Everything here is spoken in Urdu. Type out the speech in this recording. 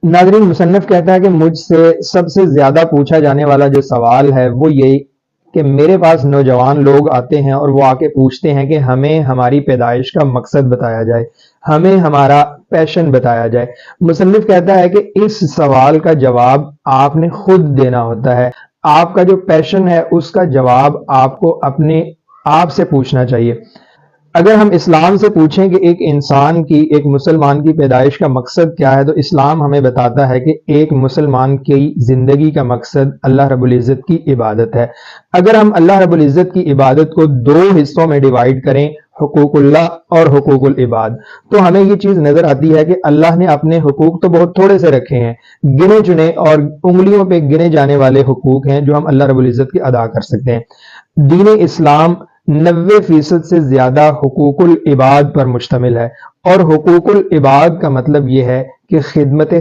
ناظرین، مصنف کہتا ہے کہ مجھ سے سب سے زیادہ پوچھا جانے والا جو سوال ہے وہ یہ کہ میرے پاس نوجوان لوگ آتے ہیں اور وہ آ کے پوچھتے ہیں کہ ہمیں ہماری پیدائش کا مقصد بتایا جائے، ہمیں ہمارا پیشن بتایا جائے۔ مصنف کہتا ہے کہ اس سوال کا جواب آپ نے خود دینا ہوتا ہے۔ آپ کا جو پیشن ہے اس کا جواب آپ کو اپنے آپ سے پوچھنا چاہیے۔ اگر ہم اسلام سے پوچھیں کہ ایک انسان کی، ایک مسلمان کی پیدائش کا مقصد کیا ہے، تو اسلام ہمیں بتاتا ہے کہ ایک مسلمان کی زندگی کا مقصد اللہ رب العزت کی عبادت ہے۔ اگر ہم اللہ رب العزت کی عبادت کو دو حصوں میں ڈیوائیڈ کریں، حقوق اللہ اور حقوق العباد، تو ہمیں یہ چیز نظر آتی ہے کہ اللہ نے اپنے حقوق تو بہت تھوڑے سے رکھے ہیں، گنے چنے اور انگلیوں پہ گنے جانے والے حقوق ہیں جو ہم اللہ رب العزت کے ادا کر سکتے ہیں۔ دین اسلام 90% سے زیادہ حقوق العباد پر مشتمل ہے، اور حقوق العباد کا مطلب یہ ہے کہ خدمت